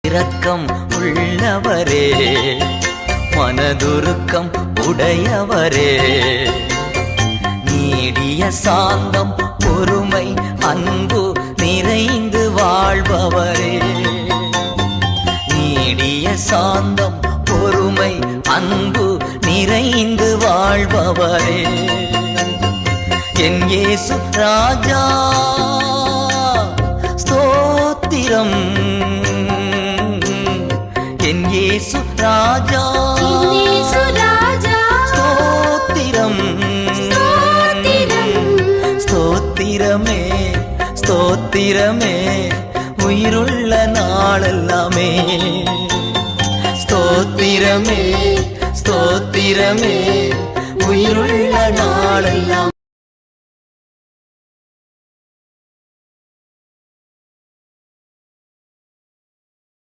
இரக்கம் உள்ளவரே, மனதுருக்கம் உடையவரே, நீடிய சாந்தம் பொறுமை அன்பு நிறைந்து வாழ்பவரே, நீடிய சாந்தம் பொறுமை அன்பு நிறைந்து வாழ்பவரே, என் இயேசு ராஜா ஸ்தோத்திரம், என் இயேசு ராஜா ஸ்தோத்திரம், ஸ்தோத்திரமே ஸ்தோத்திரமே உயிருள்ள நாளெல்லாமே, ஸ்தோத்திரமே ஸ்தோத்திரமே உயிருள்ள நாளெல்லாம்.